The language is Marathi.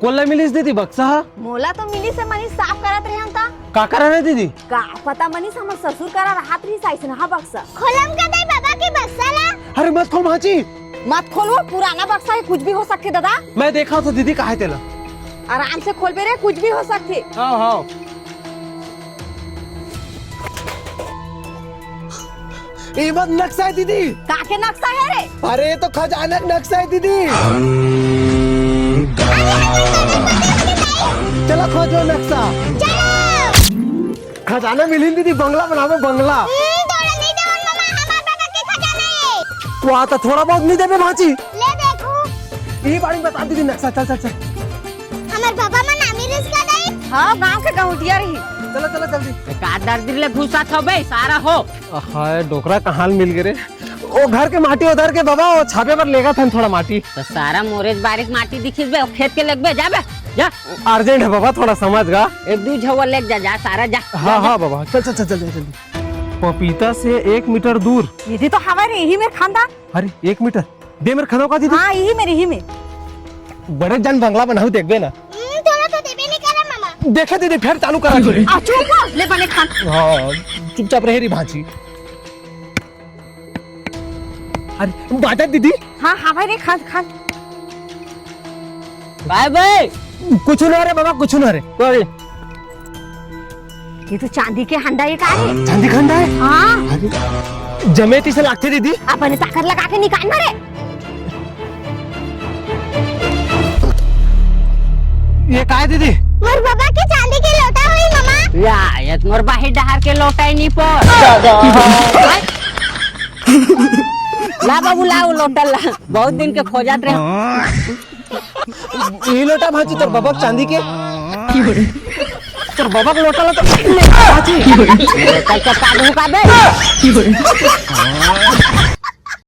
कोल्ला मिलीस दीदी बक्सा मोला तो मिली से मनी साफ करत रहे हम ता का करा रे दीदी का पता मनी हमर ससुर करा राहत रही साइस ना बक्सा खोलम का दई बाबा की बक्सा ला। अरे मत खोल भाची मत खोलो, पुराना बक्सा है, कुछ भी हो सकते दादा। मैं देखा तो दीदी कहा तेला आराम से खोल बे रे, कुछ भी हो सकते। हाँ हाँ ये मत नक्शा है दीदी। का के नक्शा है रे? अरे तो खजाना नक्शा है दीदी। चलो खोजो नक्शा। खजाना मिली दीदी, बंगला बनावे बंगला। वो आता थोड़ा बहुत नहीं देवे भाची। ले देखो ये बारी बता दीदी नक्शा। चल चल चल हमार बाबा मन नामी रिस्का दई। हाँ गांव के गांवटिया रही। चलो चलो जल्दी। का दर्द ले घुसा था बे सारा हो। हाय डोकरा कहाँ मिल गए रे। वो घर के माटी उधर के बाबा, वो छापे पर लेगा था थोड़ा माटी। तो सारा मोरेज बारिश माटी दिखिस बे, खेत के लग बे जा बे जा। अर्जेंट है बाबा, थोड़ा समझ गा। एक दू झवा लेक जा जा सारा जा। हाँ हाँ बाबा चल चल चल जल्दी जल्दी। पपीता से 1 मीटर दूर। ये तो हमारे यही में खानदान। अरे 1 मीटर दे मेरे खनों का दीदी। हाँ यही मेरे ही में। बड़े जन बंगला बनाऊ देखबे ना। थोड़ा तो देबे नहीं करे मामा। देखे दीदी फिर चालू करा के। चुप ले बने खान। हाँ चुपचाप रहे री भांची। अरे बाटा दीदी। हाँ हमारे खान खान। Bye bye. कुछ ना रे बाबा, कुछ ना रे। कोई ये तो चांदी के हंडा ये का है। चांदी खंडा है। हाँ अरे जमेती से लागते दीदी। अपने ताकत लगा के निकालना रे। ये का है दीदी? मोर बाबा के चांदी के लोटा हुई मामा। या ये मोर बाहिर डहार के लोटाई नहीं पर। ला बाबू ला वो लोटा ला, बहुत दिन के खोजत रहे। ये लोटा भांची तोर बाबा चांदी के। तोर बाबा का लोटा ला तो भांची। कल का काबू का बे।